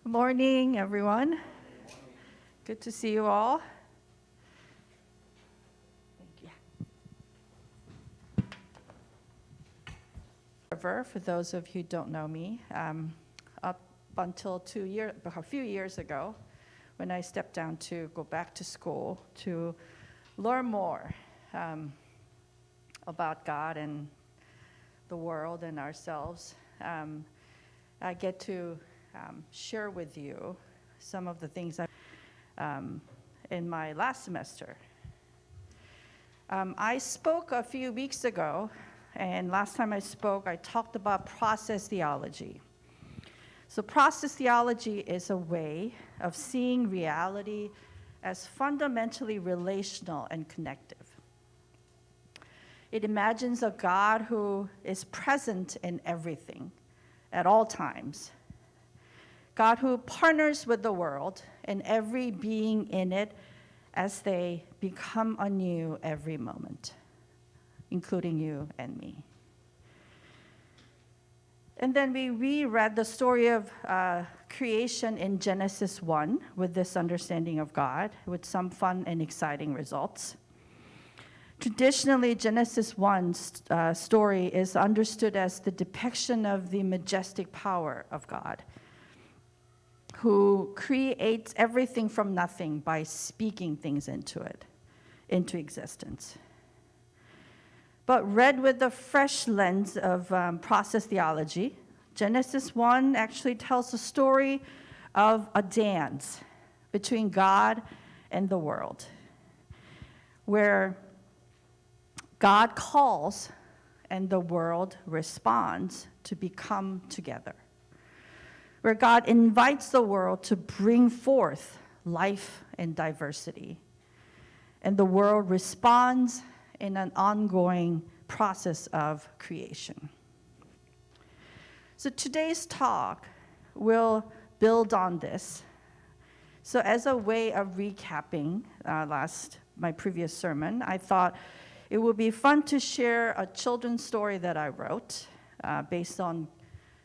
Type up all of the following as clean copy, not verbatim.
Good morning, everyone. Good to see you all. Thank you. For those of you who don't know me, up until a few years ago, when I stepped down to go back to school to learn more about God and the world and ourselves, I get to share with you some of the things in my last semester. I spoke a few weeks ago, and last time I spoke, I talked about process theology. So process theology is a way of seeing reality as fundamentally relational and connective. It imagines a God who is present in everything at all times. God who partners with the world and every being in it as they become anew every moment, including you and me. And then we reread the story of creation in Genesis 1 with this understanding of God, with some fun and exciting results. Traditionally, Genesis 1's story is understood as the depiction of the majestic power of God, who creates everything from nothing by speaking things into existence. But read with the fresh lens of process theology, Genesis 1 actually tells the story of a dance between God and the world, where God calls and the world responds to become together, where God invites the world to bring forth life and diversity, and the world responds in an ongoing process of creation. So today's talk will build on this. So as a way of recapping my previous sermon, I thought it would be fun to share a children's story that I wrote based on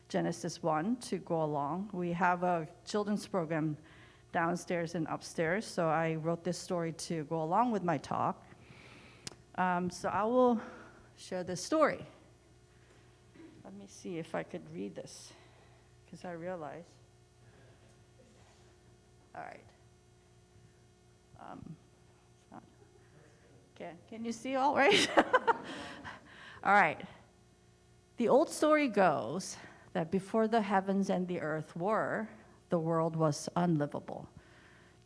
Genesis 1 to go along. We have a children's program downstairs and upstairs, so I wrote this story to go along with my talk. So I will share this story. Let me see if I could read this, because I realize. All right. Can you see all right? All right. The old story goes that before the heavens and the earth were, the world was unlivable.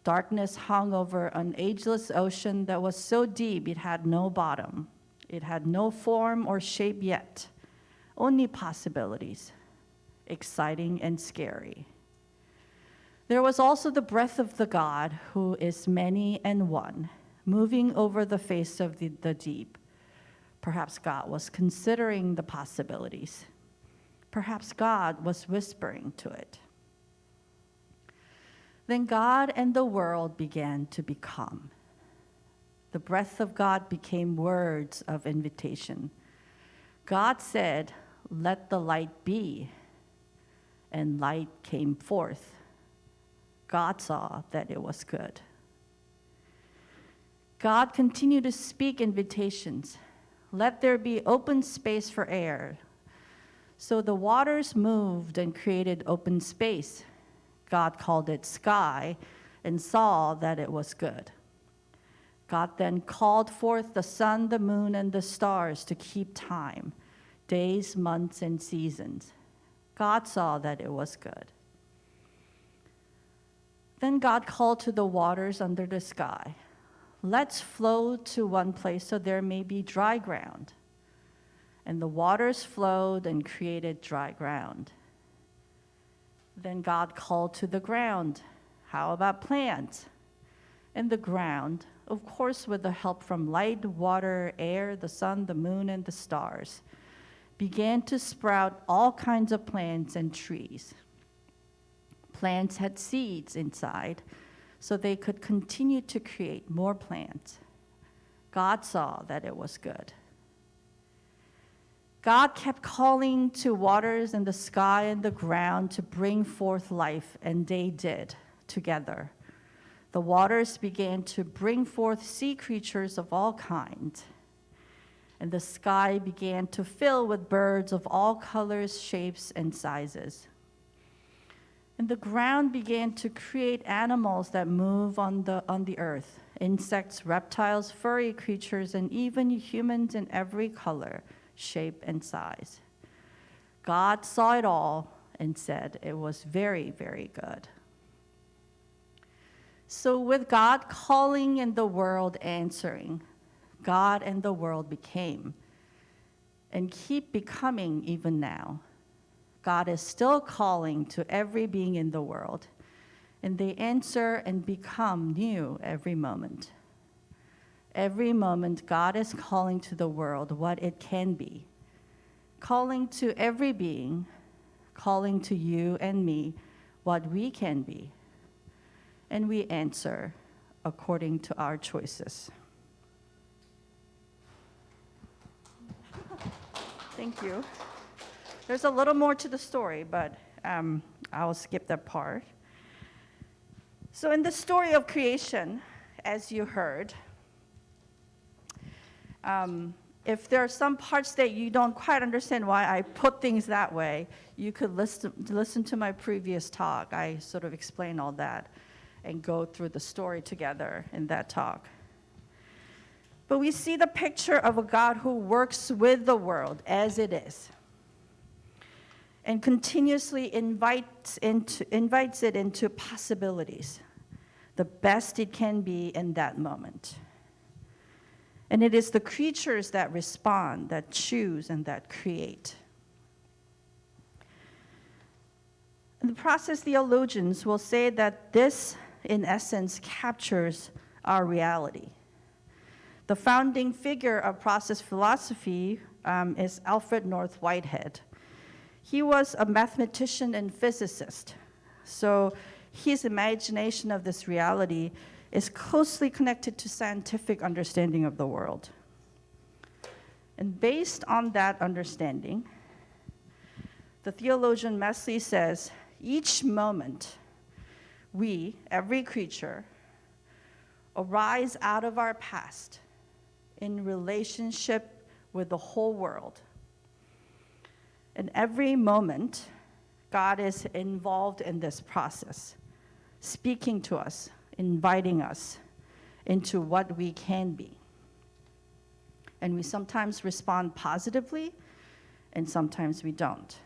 Darkness hung over an ageless ocean that was so deep it had no bottom. It had no form or shape yet, only possibilities, exciting and scary. There was also the breath of the God who is many and one, moving over the face of the deep. Perhaps God was considering the possibilities. Perhaps God was whispering to it. Then God and the world began to become. The breath of God became words of invitation. God said, "Let the light be," and light came forth. God saw that it was good. God continued to speak invitations. Let there be open space for air. So the waters moved and created open space. God called it sky and saw that it was good. God then called forth the sun, the moon, and the stars to keep time, days, months, and seasons. God saw that it was good. Then God called to the waters under the sky, "Let's flow to one place so there may be dry ground." And the waters flowed and created dry ground. Then God called to the ground, "How about plants?" And the ground, of course with the help from light, water, air, the sun, the moon, and the stars, began to sprout all kinds of plants and trees. Plants had seeds inside, so they could continue to create more plants. God saw that it was good. God kept calling to waters and the sky and the ground to bring forth life, and they did together. The waters began to bring forth sea creatures of all kinds, and the sky began to fill with birds of all colors, shapes, and sizes. And the ground began to create animals that move on the earth, insects, reptiles, furry creatures, and even humans in every color, shape, and size. God saw it all and said it was very, very good. So with God calling and the world answering, God and the world became and keep becoming even now. God is still calling to every being in the world, and they answer and become new every moment. Every moment, God is calling to the world what it can be, calling to every being, calling to you and me what we can be, and we answer according to our choices. Thank you. There's a little more to the story, but I'll skip that part. So in the story of creation, as you heard, if there are some parts that you don't quite understand why I put things that way, you could listen to my previous talk. I sort of explain all that and go through the story together in that talk. But we see the picture of a God who works with the world as it is and continuously invites it into possibilities, the best it can be in that moment. And it is the creatures that respond, that choose, and that create. In the process, theologians will say that this, in essence, captures our reality. The founding figure of process philosophy is Alfred North Whitehead. He was a mathematician and physicist, so his imagination of this reality is closely connected to scientific understanding of the world. And based on that understanding, the theologian Mesley says, each moment we, every creature, arise out of our past in relationship with the whole world. And every moment, God is involved in this process, speaking to us, inviting us into what we can be. And we sometimes respond positively, and sometimes we don't.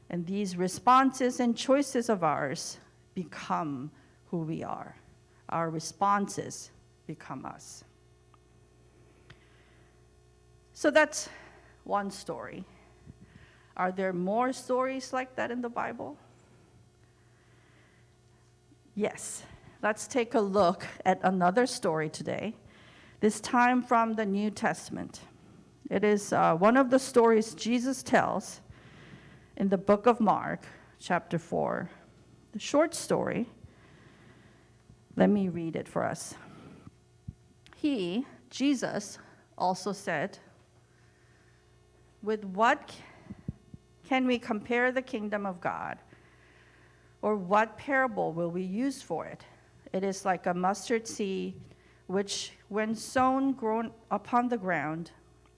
And these responses and choices of ours become who we are. Our responses become us. So that's one story. Are there more stories like that in the Bible? Yes. Let's take a look at another story today, this time from the New Testament. It is one of the stories Jesus tells in the book of Mark, chapter 4. The short story, let me read it for us. He, Jesus, also said, "With what can we compare the kingdom of God? Or what parable will we use for it? It is like a mustard seed, which, when sown, grown upon the ground,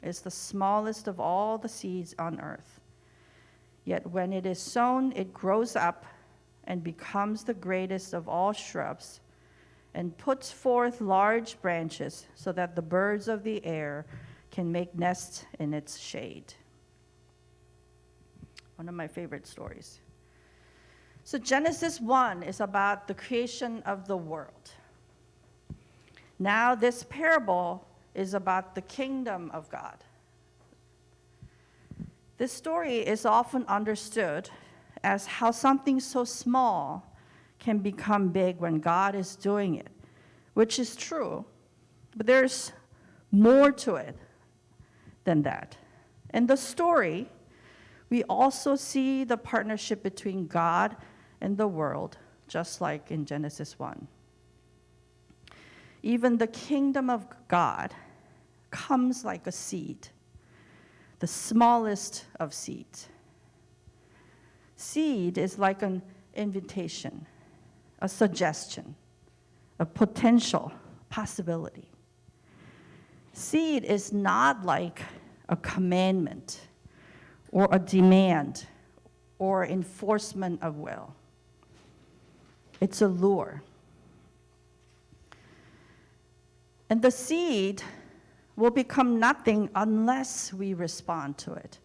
is the smallest of all the seeds on earth. Yet when it is sown, it grows up and becomes the greatest of all shrubs, and puts forth large branches, so that the birds of the air can make nests in its shade." One of my favorite stories. So Genesis 1 is about the creation of the world. Now this parable is about the kingdom of God. This story is often understood as how something so small can become big when God is doing it, which is true, but there's more to it than that. In the story, we also see the partnership between God and the world, just like in Genesis 1. Even the kingdom of God comes like a seed. The the smallest of seeds. Seed is like an invitation, a suggestion, a potential possibility. Seed is not like a commandment or a demand or enforcement of will. It's a lure. And the seed will become nothing unless we respond to it,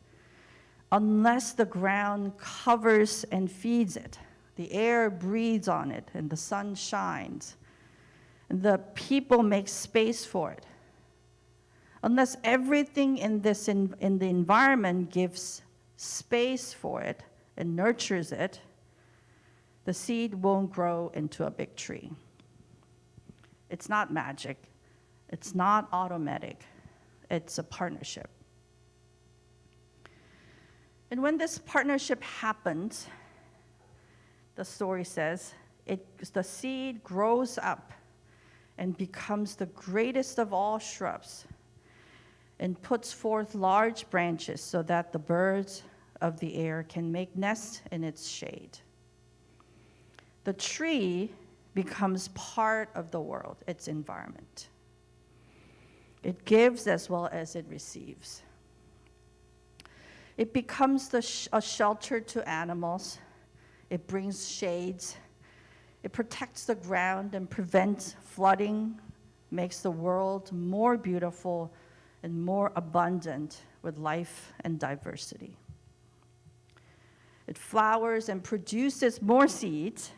unless the ground covers and feeds it, the air breathes on it, and the sun shines, and the people make space for it. Unless everything in the environment gives space for it and nurtures it, the seed won't grow into a big tree. It's not magic. It's not automatic. It's a partnership. And when this partnership happens, the story says, the seed grows up and becomes the greatest of all shrubs and puts forth large branches so that the birds of the air can make nests in its shade. The tree becomes part of the world, its environment. It gives as well as it receives. It becomes a shelter to animals. It brings shades. It protects the ground and prevents flooding, makes the world more beautiful and more abundant with life and diversity. It flowers and produces more seeds,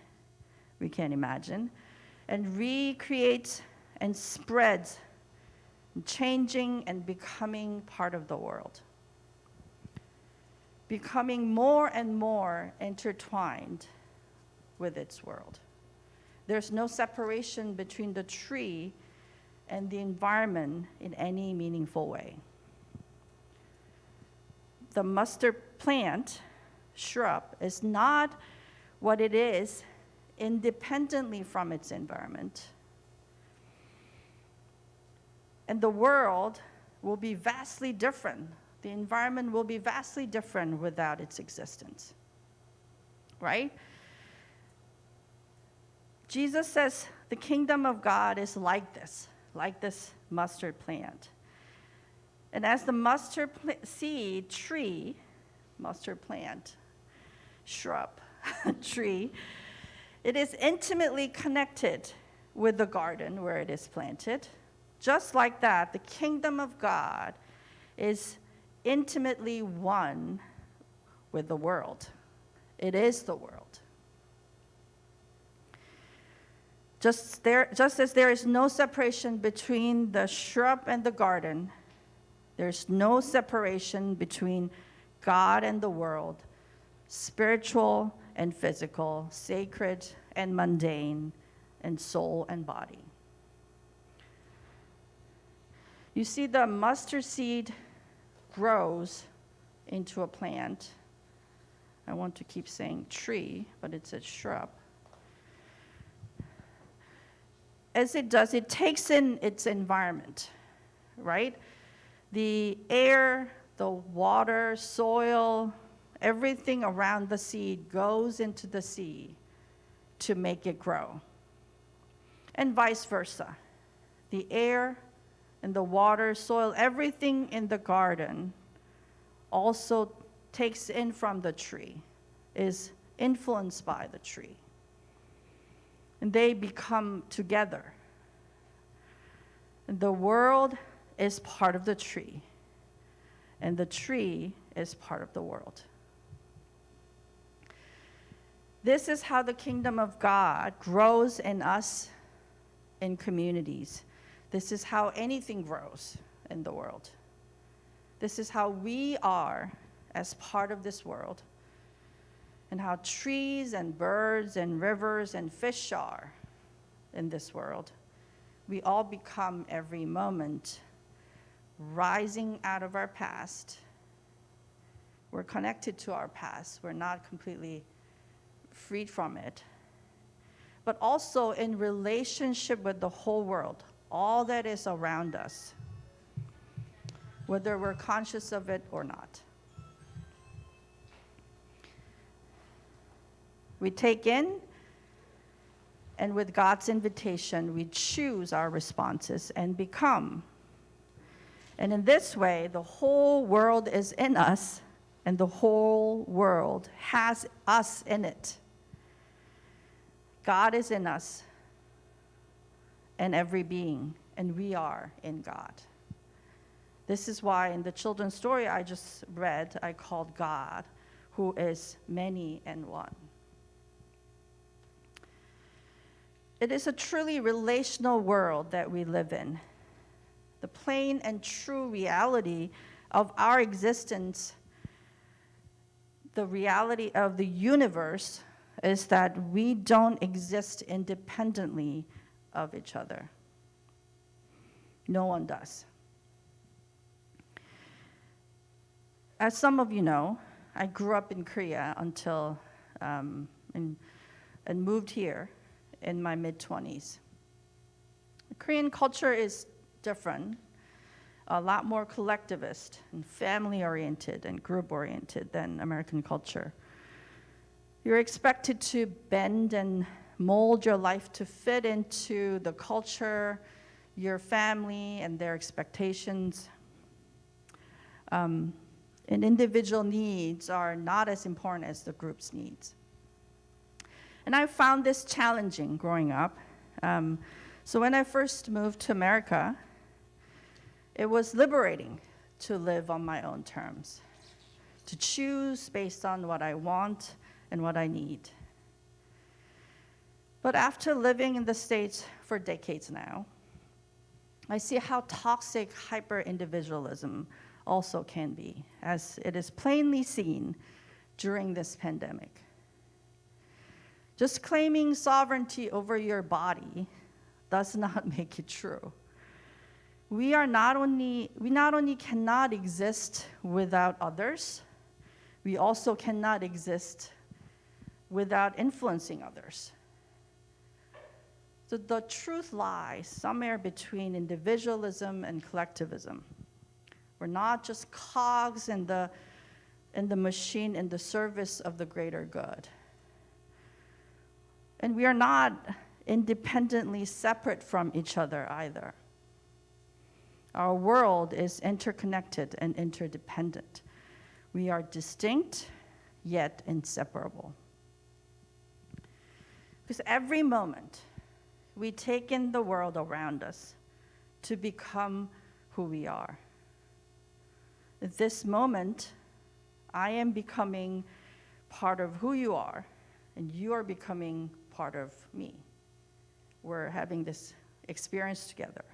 we can imagine, and recreates and spreads, changing and becoming part of the world, becoming more and more intertwined with its world. There's no separation between the tree and the environment in any meaningful way. The mustard plant, shrub, is not what it is independently from its environment. And the world will be vastly different. The environment will be vastly different without its existence. Right? Jesus says the kingdom of God is like this mustard plant. And as the mustard seed tree, mustard plant, shrub, tree, it is intimately connected with the garden where it is planted. Just like that, the kingdom of God is intimately one with the world. It is the world. Just as there is no separation between the shrub and the garden, there's no separation between God and the world, spiritual and physical, sacred and mundane, and soul and body. You see, the mustard seed grows into a plant. I want to keep saying tree, but it's a shrub. As it does, it takes in its environment, right? The air, the water, soil, everything around the seed goes into the seed to make it grow. And vice versa. The air and the water, soil, everything in the garden also takes in from the tree, is influenced by the tree. And they become together. And the world is part of the tree, and the tree is part of the world. This is how the kingdom of God grows in us in communities. This is how anything grows in the world. This is how we are as part of this world, and how trees and birds and rivers and fish are in this world. We all become every moment rising out of our past. We're connected to our past. We're not completely freed from it. But also in relationship with the whole world, all that is around us. whether we're conscious of it or not. We take in, and with God's invitation, we choose our responses and become. And in this way, the whole world is in us, and the whole world has us in it. God is in us and every being, and we are in God. This is why in the children's story I just read, I called God, who is many and one. It is a truly relational world that we live in. The plain and true reality of our existence, the reality of the universe, is that we don't exist independently of each other. No one does. As some of you know, I grew up in Korea until and moved here in my mid-20s. Korean culture is different, a lot more collectivist and family-oriented and group-oriented than American culture. You're expected to bend and mold your life to fit into the culture, your family, and their expectations. And individual needs are not as important as the group's needs. And I found this challenging growing up. So when I first moved to America, it was liberating to live on my own terms, to choose based on what I want and what I need. But after living in the States for decades now, I see how toxic hyper-individualism also can be, as it is plainly seen during this pandemic. Just claiming sovereignty over your body does not make it true. We not only cannot exist without others, we also cannot exist without influencing others. So the truth lies somewhere between individualism and collectivism. We're not just cogs in the machine in the service of the greater good. And we are not independently separate from each other either. Our world is interconnected and interdependent. We are distinct, yet inseparable. Because every moment, we take in the world around us to become who we are. At this moment, I am becoming part of who you are, and you are becoming part of me. We're having this experience together.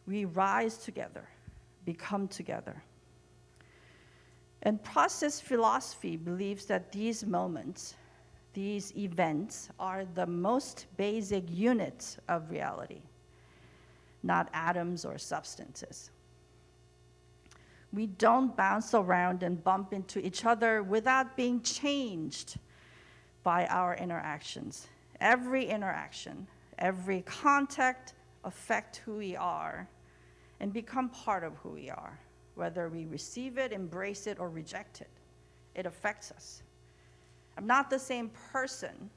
We rise together, become together. And process philosophy believes that these moments, these events, are the most basic units of reality, not atoms or substances. We don't bounce around and bump into each other without being changed by our interactions. Every interaction, every contact affects who we are and become part of who we are. Whether we receive it, embrace it, or reject it, it affects us. I'm not the same person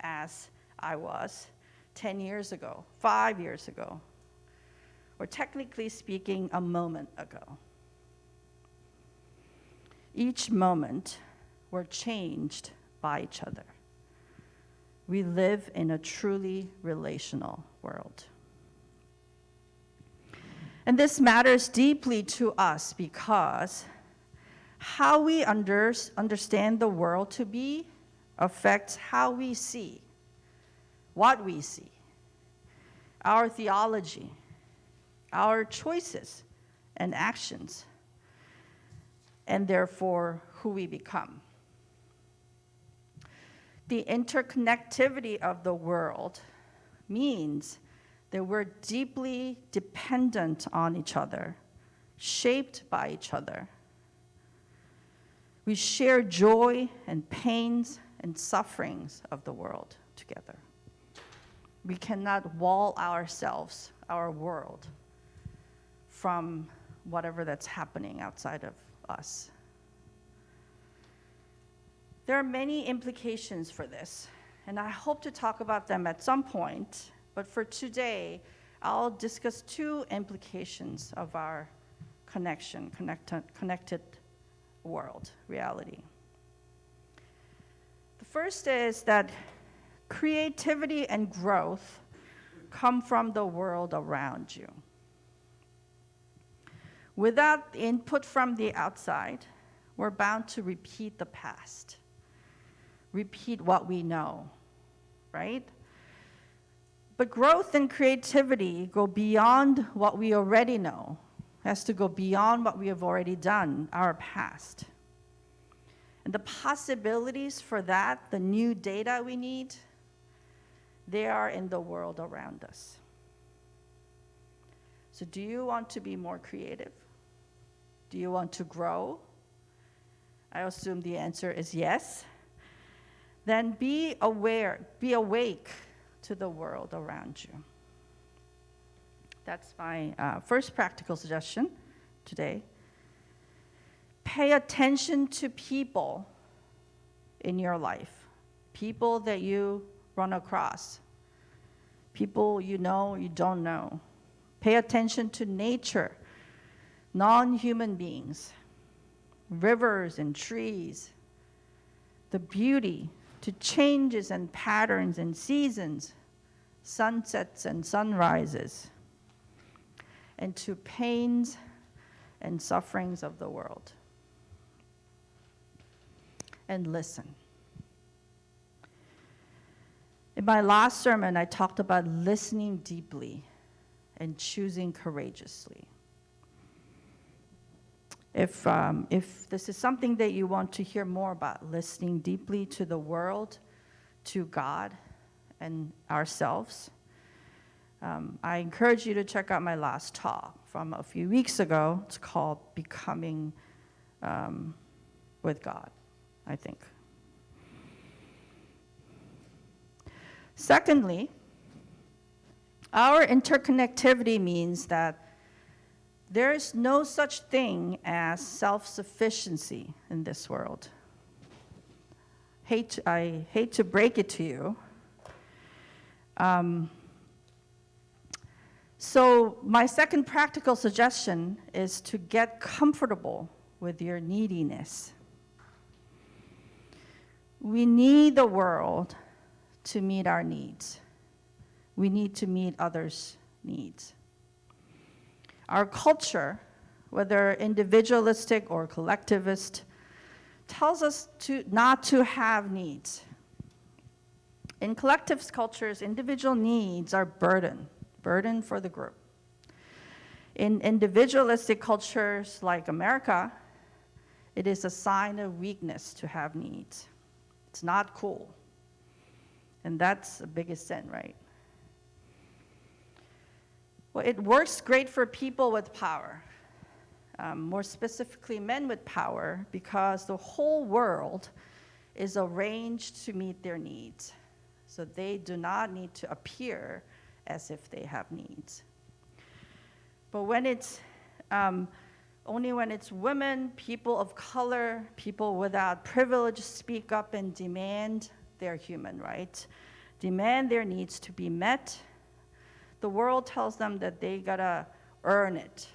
as I was 10 years ago, 5 years ago, or technically speaking, a moment ago. Each moment, we're changed by each other. We live in a truly relational world. And this matters deeply to us because how we understand the world to be affects how we see, what we see, our theology, our choices and actions, and therefore who we become. The interconnectivity of the world means that we're deeply dependent on each other, shaped by each other. We share joy and pains and sufferings of the world together. We cannot wall ourselves, our world, from whatever that's happening outside of us. There are many implications for this, and I hope to talk about them at some point, but for today, I'll discuss two implications of our connected world, reality. The first is that creativity and growth come from the world around you. Without input from the outside, we're bound to repeat the past, repeat what we know, right? But growth and creativity go beyond what we already know. It has to go beyond what we have already done, our past. And the possibilities for that, the new data we need, they are in the world around us. So do you want to be more creative? Do you want to grow? I assume the answer is yes. Then be aware, be awake to the world around you. That's my first practical suggestion today. Pay attention to people in your life, people that you run across, people you know, you don't know. Pay attention to nature, non-human beings, rivers and trees, the beauty, to changes and patterns and seasons, sunsets and sunrises, and to pains and sufferings of the world. And listen. In my last sermon, I talked about listening deeply and choosing courageously. If this is something that you want to hear more about, listening deeply to the world, to God, and ourselves, I encourage you to check out my last talk from a few weeks ago. It's called Becoming with God, I think. Secondly, our interconnectivity means that there is no such thing as self-sufficiency in this world. I hate to break it to you. So my second practical suggestion is to get comfortable with your neediness. We need the world to meet our needs. We need to meet others' needs. Our culture, whether individualistic or collectivist, tells us not to have needs. In collective cultures, individual needs are burden for the group. In individualistic cultures like America, it is a sign of weakness to have needs. It's not cool. And that's the biggest sin, right? Well, it works great for people with power, more specifically men with power, because the whole world is arranged to meet their needs. So they do not need to appear as if they have needs. But when it's only when it's women, people of color, people without privilege speak up and demand their human rights, demand their needs to be met, the world tells them that they gotta earn it,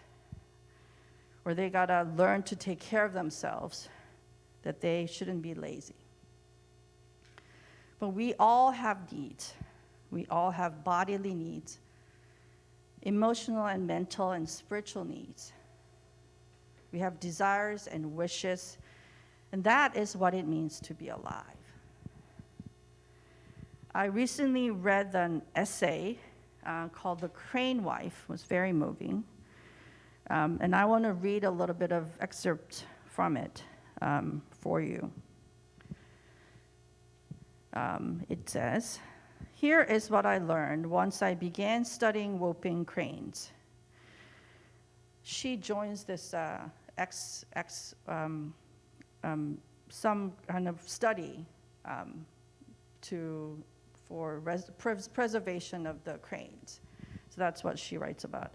or they gotta learn to take care of themselves, that they shouldn't be lazy. But we all have needs. We all have bodily needs, emotional and mental and spiritual needs. We have desires and wishes, and that is what it means to be alive. I recently read an essay called The Crane Wife. It was very moving. And I want to read a little bit of excerpt from it for you. It says, "Here is what I learned once I began studying whooping cranes." She joins this some kind of study for preservation of the cranes. So that's what she writes about.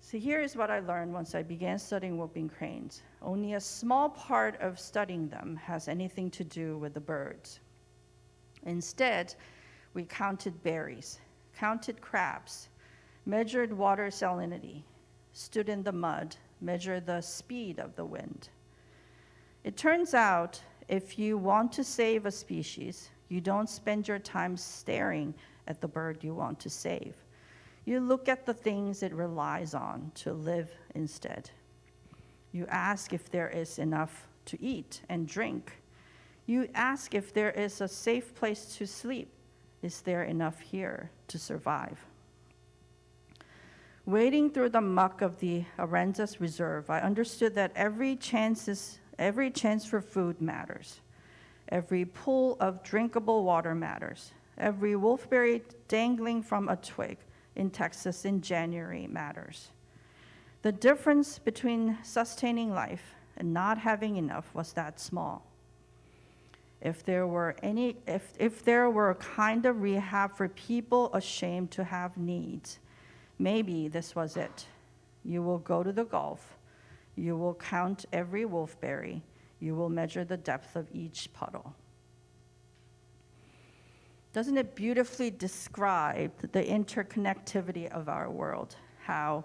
So here is what I learned once I began studying whooping cranes. Only a small part of studying them has anything to do with the birds. Instead, we counted berries, counted crabs, measured water salinity, stood in the mud, measured the speed of the wind. It turns out, if you want to save a species, you don't spend your time staring at the bird you want to save. You look at the things it relies on to live instead. You ask if there is enough to eat and drink. You ask if there is a safe place to sleep. Is there enough here to survive? Wading through the muck of the Arenzas Reserve, I understood that every chance for food matters. Every pool of drinkable water matters. Every wolfberry dangling from a twig in Texas in January matters. The difference between sustaining life and not having enough was that small. If there were a kind of rehab for people ashamed to have needs, maybe this was it. You will go to the Gulf. You will count every wolfberry. You will measure the depth of each puddle. Doesn't it beautifully describe the interconnectivity of our world, how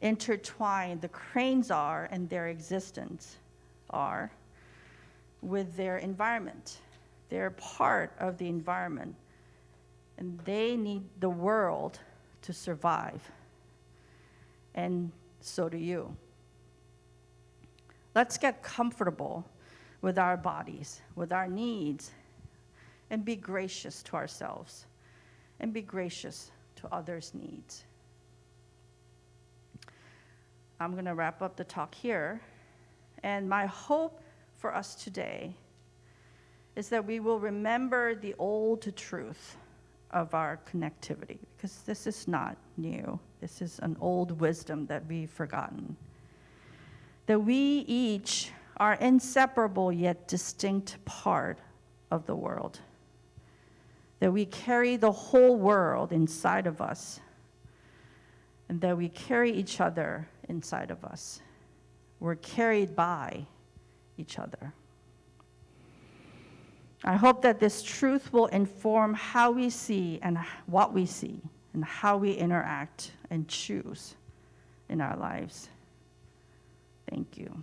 intertwined the cranes are and their existence are with their environment? They're part of the environment, and they need the world to survive, and so do you. Let's get comfortable with our bodies, with our needs, and be gracious to ourselves, and be gracious to others' needs. I'm going to wrap up the talk here, and my hope for us today is that we will remember the old truth of our connectivity, because this is not new. This is an old wisdom that we've forgotten. That we each are inseparable yet distinct part of the world. That we carry the whole world inside of us, and that we carry each other inside of us. We're carried by each other. I hope that this truth will inform how we see and what we see, and how we interact and choose in our lives. Thank you.